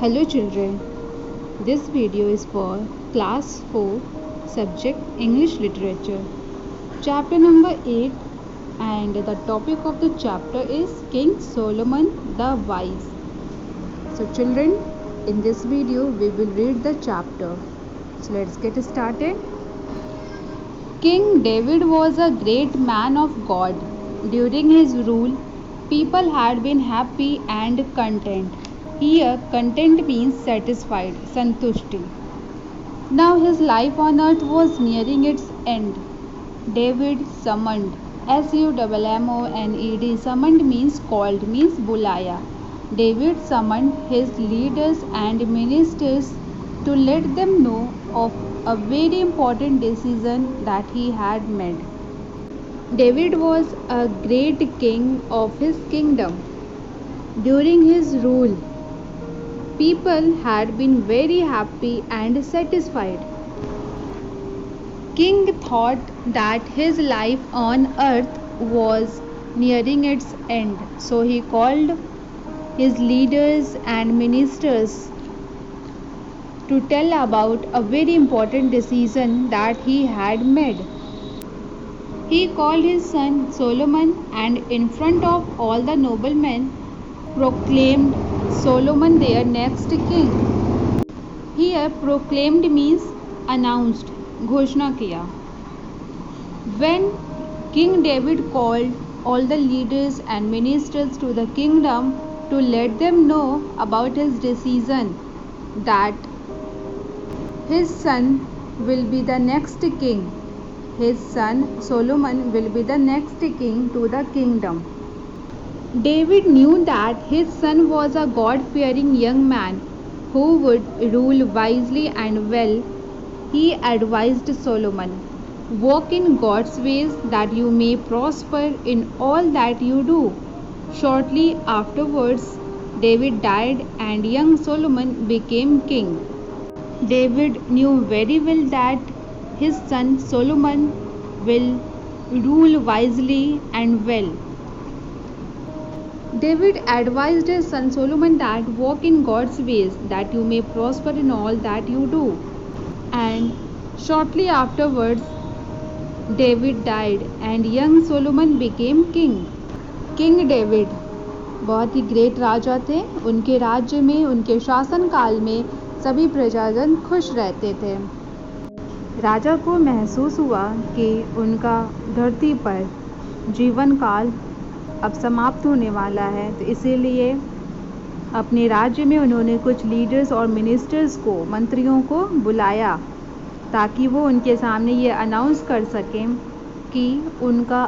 Hello children, this video is for class 4 subject English literature chapter number 8 and the topic of the chapter is King Solomon the Wise. So children, in this video we will read the chapter. So let's get started. King David was a great man of God. During his rule, people had been happy and content. Here, content means satisfied, santushti. Now his life on earth was nearing its end. David summoned, SUMMONED, summoned means called, means bulaya. David summoned his leaders and ministers to let them know of a very important decision that he had made. David was a great king of his kingdom. During his rule, people had been very happy and satisfied. King thought that his life on earth was nearing its end, so he called his leaders and ministers to tell about a very important decision that he had made. He called his son Solomon and in front of all the noblemen proclaimed Solomon their next king. Here proclaimed means announced, घोषणा किया. When King David called all the leaders and ministers to the kingdom to let them know about his decision that his son will be the next king. His son Solomon will be the next king to the kingdom. David knew that his son was a God-fearing young man who would rule wisely and well. He advised Solomon, walk in God's ways that you may prosper in all that you do. Shortly afterwards, David died and young Solomon became king. David knew very well that his son Solomon will rule wisely and well. David advised his son Solomon that walk in God's ways that you may prosper in all that you do. And shortly afterwards, David died and young Solomon became king. King David बहुत ही great राजा थे. उनके राज्य में, उनके शासन काल में सभी प्रजाजन खुश रहते थे. राजा को महसूस हुआ कि उनका धरती पर जीवन काल अब समाप्त होने वाला है, तो इसीलिए अपने राज्य में उन्होंने कुछ लीडर्स और मिनिस्टर्स को, मंत्रियों को बुलाया ताकि वो उनके सामने ये अनाउंस कर सकें कि उनका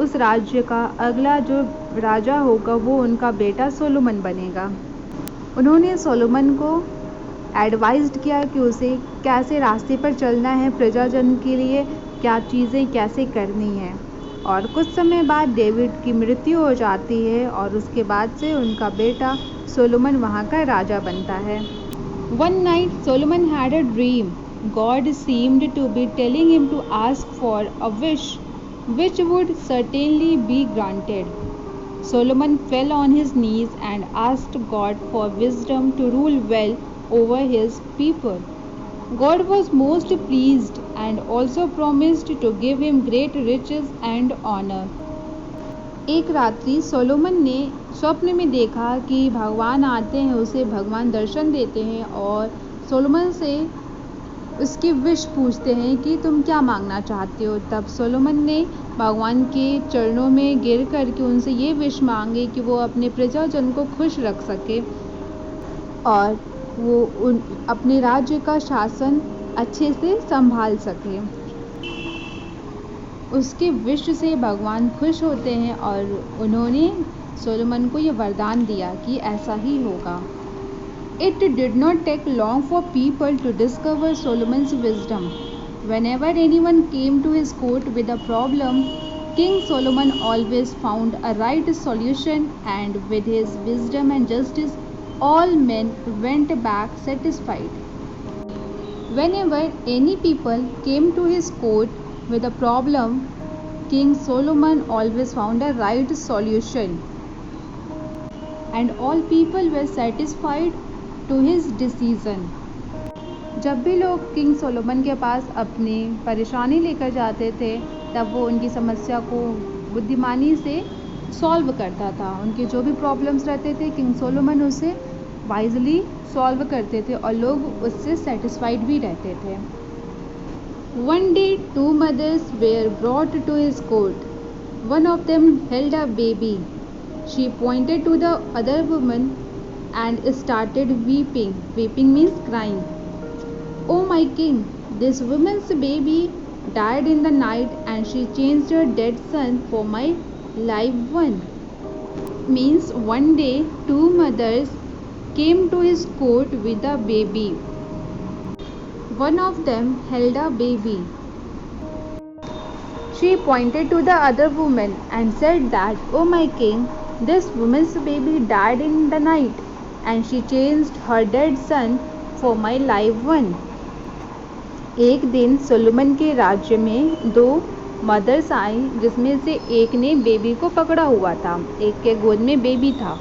उस राज्य का अगला जो राजा होगा वो उनका बेटा सोलोमन बनेगा. उन्होंने सोलोमन को एडवाइज्ड किया कि उसे कैसे रास्ते पर चलना है, प्रजाजन के लिए क्या चीज़ें कैसे करनी है. और कुछ समय बाद डेविड की मृत्यु हो जाती है और उसके बाद से उनका बेटा सोलोमन वहाँ का राजा बनता है. One night Solomon had a dream. God seemed to be telling him to ask for a wish which would certainly be granted. Solomon fell on his knees and asked God for wisdom to rule well over his people. God was most pleased and also promised to give him great riches and honor. एक रात्रि Solomon ने स्वप्न में देखा कि भगवान आते हैं, उसे भगवान दर्शन देते हैं और सोलोमन से उसकी विश पूछते हैं कि तुम क्या मांगना चाहते हो. तब सोलोमन ने भगवान के चरणों में गिर करके उनसे ये विश मांगे कि वो अपने प्रजाजन को खुश रख सके और वो अपने राज्य का शासन अच्छे से संभाल सके. उसके विश से भगवान खुश होते हैं और उन्होंने सोलोमन को ये वरदान दिया कि ऐसा ही होगा. It did not take long for people to discover Solomon's wisdom. Whenever anyone came to his court with a problem, King Solomon always found a right solution, and with his wisdom and justice, all men went back satisfied. Whenever any people came to his court with a problem, King Solomon always found a right solution, and all people were satisfied to his decision. जब भी लोग king Solomon के पास अपनी परेशानी लेकर जाते थे तब वो उनकी समस्या को बुद्धिमानी से सॉल्व करता था. उनके जो भी प्रॉब्लम्स रहते थे किंग सोलोमन उसे वाइजली सॉल्व करते थे और लोग उससे सेटिस्फाइड भी रहते थे. One day, two mothers were brought to his court. One of them held a baby. She pointed to the other woman and started weeping. Weeping means crying. "Oh my king, this woman's baby died in the night and she changed her dead son for my live one." Means one day two mothers came to his court with a baby. One of them held a baby. She pointed to the other woman and said that, "Oh my king, this woman's baby died in the night and she changed her dead son for my live one." एक दिन Solomon के राज्य में दो mother's आई जिसमें से एक ने बेबी को पकड़ा हुआ था, एक के गोद में बेबी था.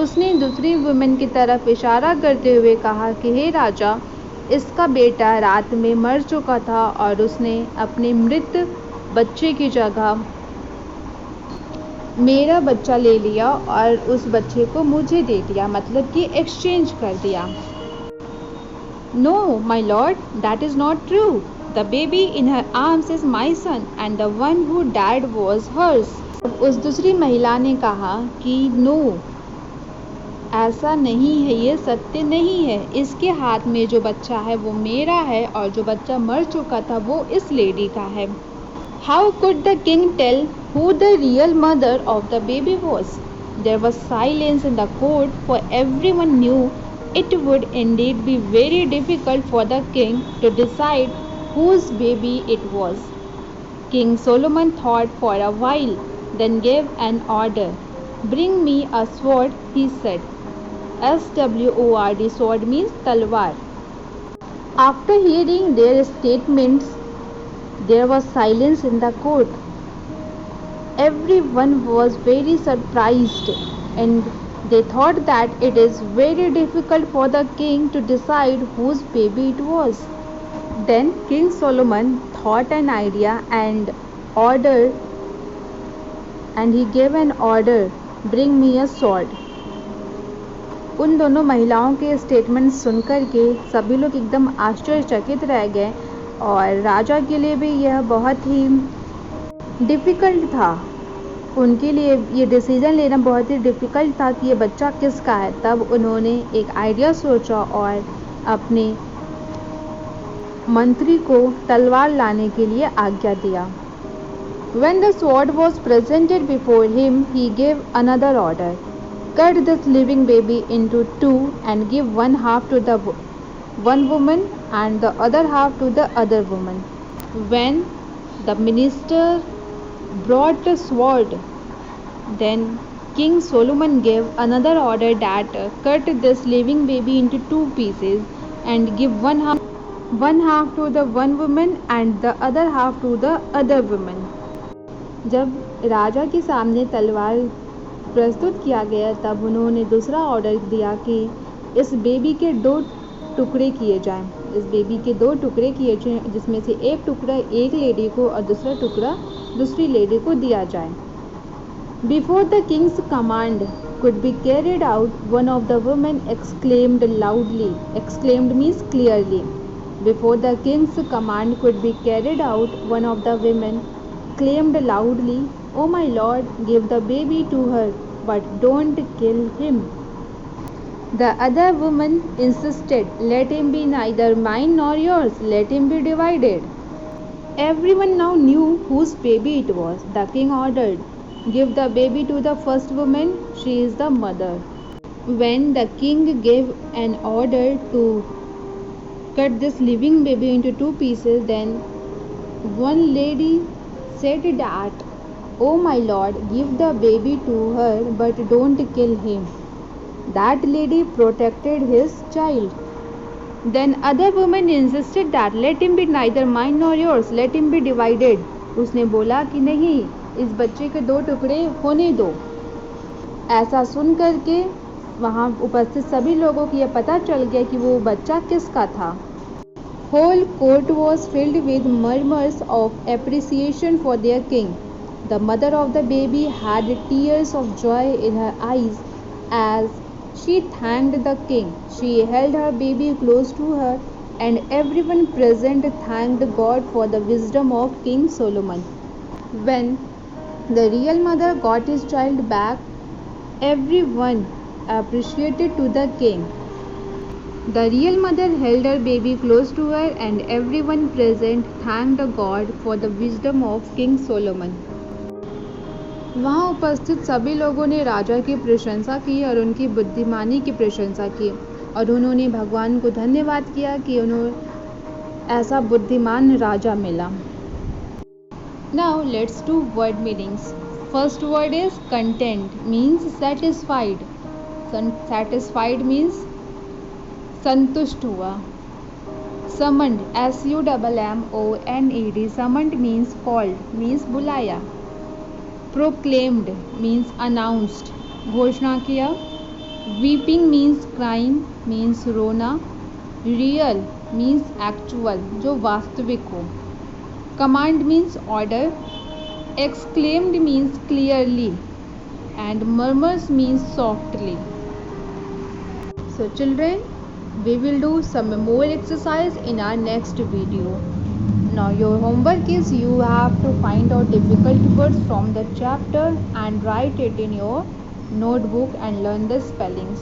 उसने दूसरी वुमेन की तरफ इशारा करते हुए कहा कि हे राजा, इसका बेटा रात में मर चुका था और उसने अपने मृत बच्चे की जगह मेरा बच्चा ले लिया और उस बच्चे को मुझे दे दिया, मतलब कि एक्सचेंज कर दिया. "No, my lord, that is not true. The baby in her arms is my son and the one who died was hers." उस दूसरी महिला ने कहा कि नो, ऐसा नहीं है, ये सत्य नहीं है. इसके हाथ में जो बच्चा है वो मेरा है और जो बच्चा मर चुका था वो इस लेडी का है. How could the king tell who the real mother of the baby was? There was silence in the court, for everyone knew it would indeed be very difficult for the king to decide whose baby it was. King Solomon thought for a while, then gave an order. "Bring me a sword," he said. SWORD, sword means talwar. After hearing their statements, there was silence in the court. Everyone was very surprised and they thought that it is very difficult for the king to decide whose baby it was. Then King Solomon thought an idea and he gave an order, "Bring me a sword." उन दोनों महिलाओं के statement सुनकर के सभी लोग एकदम आश्चर्यचकित रह गए और राजा के लिए भी यह बहुत ही डिफ़िकल्ट था. उनके लिए ये डिसीज़न लेना बहुत ही डिफ़िकल्ट था कि ये बच्चा किसका है. तब उन्होंने एक आइडिया सोचा और अपने मंत्री को तलवार लाने के लिए आज्ञा दिया. When the sword was presented before him, he gave another order. "Cut this living baby into two and give one half to the one woman and the other half to the other woman." When the minister brought the sword, then King Solomon gave another order that cut this living baby into two pieces and give one half to the one woman and the other half to the other woman. जब राजा के सामने तलवार प्रस्तुत किया गया तब उन्होंने दूसरा ऑर्डर दिया कि इस बेबी के दो टुकड़े किए जाएं. इस बेबी के दो टुकड़े किए जाएं जिसमें से एक टुकड़ा एक लेडी को और दूसरा टुकड़ा दूसरी लेडी को दिया जाए. Before the king's command could be carried out, one of the women exclaimed loudly. Exclaimed means clearly. Before the king's command could be carried out, one of the women claimed loudly, "Oh my lord, give the baby to her, but don't kill him." The other woman insisted, "Let him be neither mine nor yours, let him be divided." Everyone now knew whose baby it was. The king ordered, "Give the baby to the first woman, she is the mother." When the king gave an order to cut this living baby into two pieces, then one lady said that, "Oh my lord, give the baby to her, but don't kill him." That lady protected his child. Then other woman insisted that, "Let him be neither mine nor yours, let him be divided." उसने बोला कि नहीं, इस बच्चे के दो टुकड़े होने दो. ऐसा सुन करके वहाँ उपस्थित सभी लोगों को यह पता चल गया कि वो बच्चा किसका था। Whole court was filled with murmurs of appreciation for their king. The mother of the baby had tears of joy in her eyes as she thanked the king. She held her baby close to her, and everyone present thanked God for the wisdom of King Solomon. When the real mother got his child back, everyone appreciated to the king. The real mother held her baby close to her, and everyone present thanked God for the wisdom of King Solomon. वहाँ उपस्थित सभी लोगों ने राजा की प्रशंसा की और उनकी बुद्धिमानी की प्रशंसा की और उन्होंने भगवान को धन्यवाद किया कि उन्हें ऐसा बुद्धिमान राजा मिला. Now let's do word meanings. First word is content, means satisfied. Satisfied means संतुष्ट हुआ. Summoned, SUMMONED, summoned means called, means बुलाया. Proclaimed means announced, घोषणा किया. Weeping means crying, means रोना. Real means actual, जो वास्तविक हो. Command means order. Exclaimed means clearly, and murmurs means softly. So children, we will do some more exercise in our next video. Now your homework is you have to find out difficult words from the chapter and write it in your notebook and learn the spellings.